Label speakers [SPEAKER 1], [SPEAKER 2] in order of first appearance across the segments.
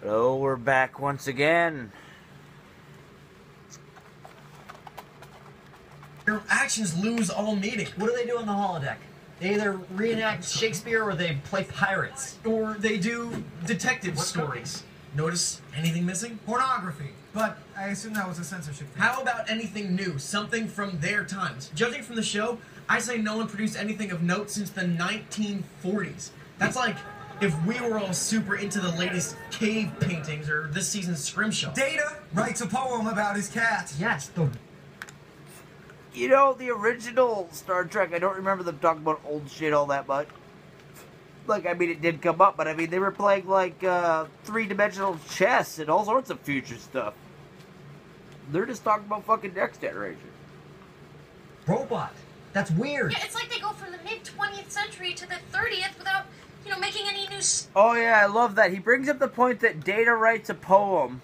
[SPEAKER 1] So we're back once again.
[SPEAKER 2] Their actions lose all meaning.
[SPEAKER 3] What do they do on the holodeck? They either reenact Shakespeare or they play pirates.
[SPEAKER 2] Or they do detective stories. Notice anything missing?
[SPEAKER 4] Pornography. But I assume that was a censorship thing.
[SPEAKER 2] How about anything new? Something from their times. Judging from the show, I say no one produced anything of note since the 1940s. That's like if we were all super into the latest cave paintings or this season's Scrimshaw.
[SPEAKER 4] Data writes a poem about his cat.
[SPEAKER 3] Yes, the...
[SPEAKER 1] You know, the original Star Trek, I don't remember them talking about old shit all that much. Like, I mean, it did come up, but I mean, they were playing, like, three-dimensional chess and all sorts of future stuff. They're just talking about fucking Next Generation.
[SPEAKER 3] Robot. That's weird.
[SPEAKER 5] Yeah, it's like they go from the mid-20th century to the 30th without, making any new...
[SPEAKER 1] Oh, yeah, I love that. He brings up the point that Data writes a poem,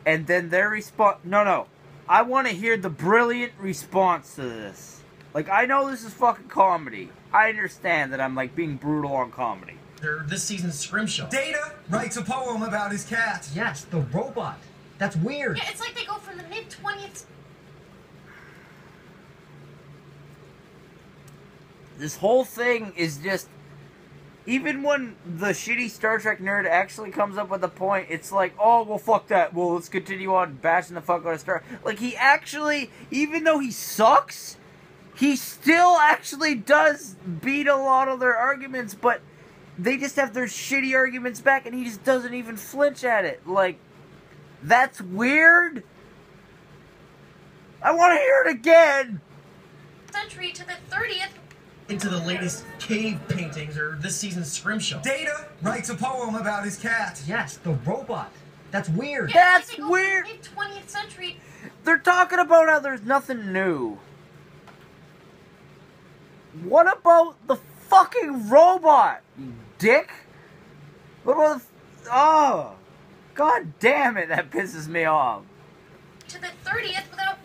[SPEAKER 1] and then their response... No. I want to hear the brilliant response to this. Like, I know this is fucking comedy. I understand that I'm, like, being brutal on comedy.
[SPEAKER 2] Or this season's Scrimshaw.
[SPEAKER 4] Data writes a poem about his cat.
[SPEAKER 3] Yes, the robot. That's weird.
[SPEAKER 5] Yeah, it's like they go from the mid-20th...
[SPEAKER 1] This whole thing is just... Even when the shitty Star Trek nerd actually comes up with a point, it's like, oh, well, fuck that. Well, let's continue on bashing the fuck out of Star... Like, he actually, even though he sucks, he still actually does beat a lot of their arguments, but they just have their shitty arguments back, and he just doesn't even flinch at it. Like, that's weird. I want to hear it again.
[SPEAKER 5] ...century to the 30th...
[SPEAKER 2] into the latest cave paintings or this season's Scrimshaw.
[SPEAKER 4] Data writes a poem about his cat.
[SPEAKER 3] Yes, the robot. That's weird.
[SPEAKER 5] Yeah,
[SPEAKER 1] That's
[SPEAKER 5] it's like they go
[SPEAKER 1] weird.
[SPEAKER 5] from the mid-20th century...
[SPEAKER 1] They're talking about how there's nothing new. What about the fucking robot, you dick? What about the... Oh. God damn it, that pisses me off.
[SPEAKER 5] ...to the 30th without,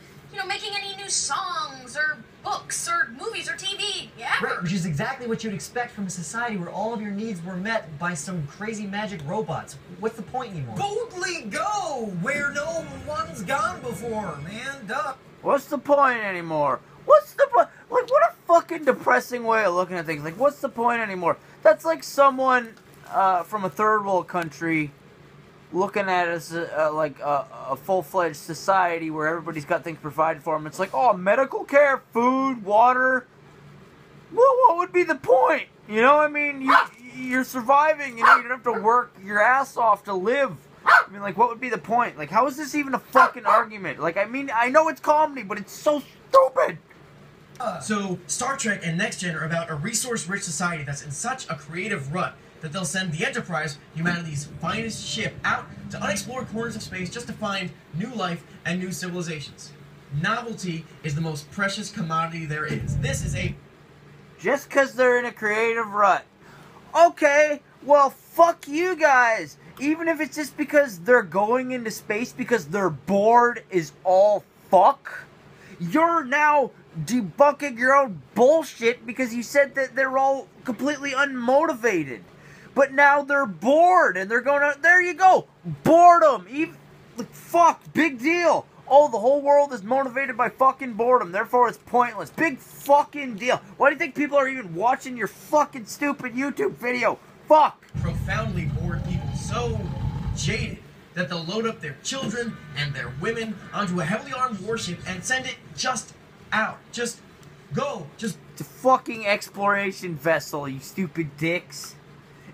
[SPEAKER 5] making any new songs or books or movies or TV, yeah?
[SPEAKER 3] Right, which is exactly what you'd expect from a society where all of your needs were met by some crazy magic robots. What's the point anymore?
[SPEAKER 4] Boldly go where no one's gone before, man. Duh.
[SPEAKER 1] What's the point anymore? What's the point? Like, what a fucking depressing way of looking at things. Like, what's the point anymore? That's like someone from a third world country looking at us like a full-fledged society where everybody's got things provided for them. It's like, oh, medical care, food, water. Well, what would be the point? You know, I mean, you're surviving. You don't have to work your ass off to live. I mean, like, what would be the point? Like, how is this even a fucking argument? Like, I mean, I know it's comedy, but it's so stupid.
[SPEAKER 2] So, Star Trek and Next Gen are about a resource-rich society that's in such a creative rut that they'll send the Enterprise, humanity's finest ship, out to unexplored corners of space just to find new life and new civilizations. Novelty is the most precious commodity there is. This is a...
[SPEAKER 1] Just because they're in a creative rut. Okay, well, fuck you guys. Even if it's just because they're going into space because they're bored is all fuck. You're now debunking your own bullshit because you said that they're all completely unmotivated. But now they're bored and they're going to... There you go. Boredom. Even, like, fuck. Big deal. Oh, the whole world is motivated by fucking boredom. Therefore, it's pointless. Big fucking deal. Why do you think people are even watching your fucking stupid YouTube video? Fuck.
[SPEAKER 2] profoundly bored people, so jaded that they'll load up their children and their women onto a heavily armed warship and send it just out. Just go. Just...
[SPEAKER 1] It's a fucking exploration vessel, you stupid dicks.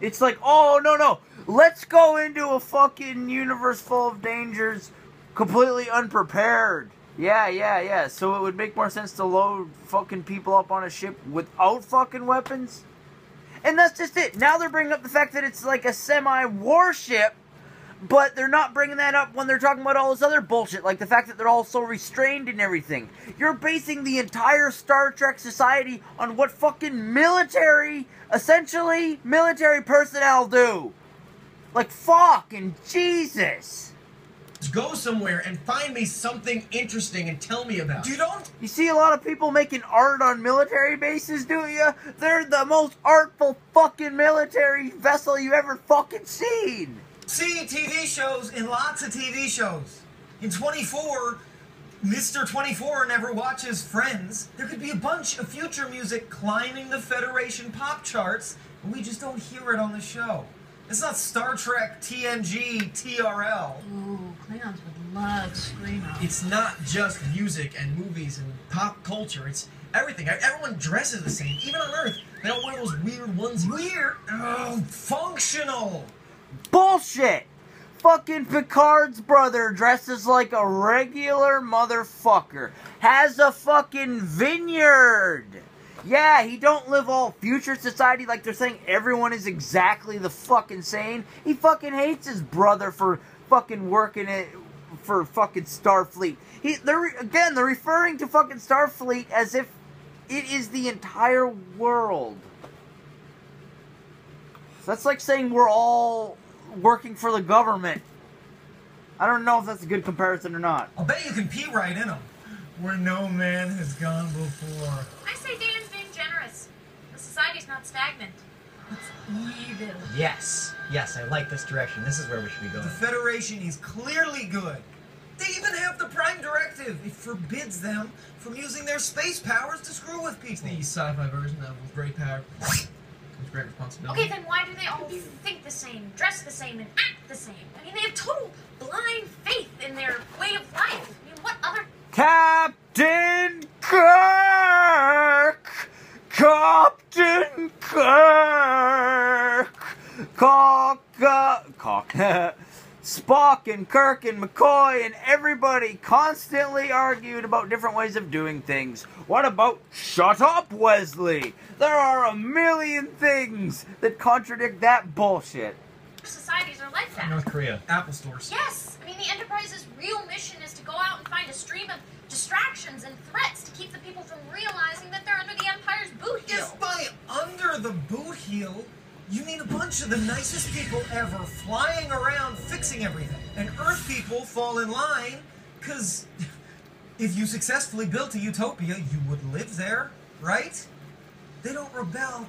[SPEAKER 1] It's like, oh, no. Let's go into a fucking universe full of dangers completely unprepared. Yeah. So it would make more sense to load fucking people up on a ship without fucking weapons? And that's just it. Now they're bringing up the fact that it's like a semi-warship, but they're not bringing that up when they're talking about all this other bullshit, like the fact that they're all so restrained and everything. You're basing the entire Star Trek society on what fucking military, essentially, military personnel do. Like, fucking Jesus.
[SPEAKER 2] Go somewhere and find me something interesting and tell me about it.
[SPEAKER 1] You see a lot of people making art on military bases, do you? They're the most artful fucking military vessel you've ever fucking seen.
[SPEAKER 4] See TV shows in lots of TV shows. In 24, Mr. 24 never watches Friends. There could be a bunch of future music climbing the Federation pop charts, and we just don't hear it on the show. It's not Star Trek, TNG, TRL.
[SPEAKER 5] Ooh, Klingons would love Screamo.
[SPEAKER 2] It's not just music and movies and pop culture. It's everything. Everyone dresses the same. Even on Earth, they don't wear those weird onesies.
[SPEAKER 4] Weird. Oh, functional.
[SPEAKER 1] Bullshit! Fucking Picard's brother dresses like a regular motherfucker. Has a fucking vineyard. Yeah, he don't live all future society like they're saying everyone is exactly the fucking same. He fucking hates his brother for fucking working it for fucking Starfleet. They're referring to fucking Starfleet as if it is the entire world. That's like saying we're all working for the government. I don't know if that's a good comparison or not.
[SPEAKER 4] I'll bet you can pee right in them. Where no man has gone before.
[SPEAKER 5] I say Dan's being generous. The society's not stagnant. It's evil.
[SPEAKER 3] Yes. Yes, I like this direction. This is where we should be going.
[SPEAKER 4] The Federation is clearly good. They even have the Prime Directive. It forbids them from using their space powers to screw with
[SPEAKER 2] It's
[SPEAKER 4] people.
[SPEAKER 2] the sci-fi version of with great power comes great responsibility.
[SPEAKER 5] Okay, then why do they all think the same, dress the same, and act the same? I mean, they have total blind faith in their way of life. I mean, what other...
[SPEAKER 1] Captain Kirk! Captain Kirk! Spock and Kirk and McCoy and everybody constantly argued about different ways of doing things. What about shut up, Wesley? There are a million things that contradict that bullshit.
[SPEAKER 5] societies are like that?
[SPEAKER 3] North Korea.
[SPEAKER 2] Apple stores.
[SPEAKER 5] Yes! I mean, the Enterprise's real mission is to go out and find a stream of distractions and threats to keep the people from realizing that they're under the Empire's boot heel.
[SPEAKER 4] If by under the boot heel, you mean a bunch of the nicest people ever flying around fixing everything. And Earth people fall in line, because if you successfully built a utopia, you would live there, right? They don't rebel.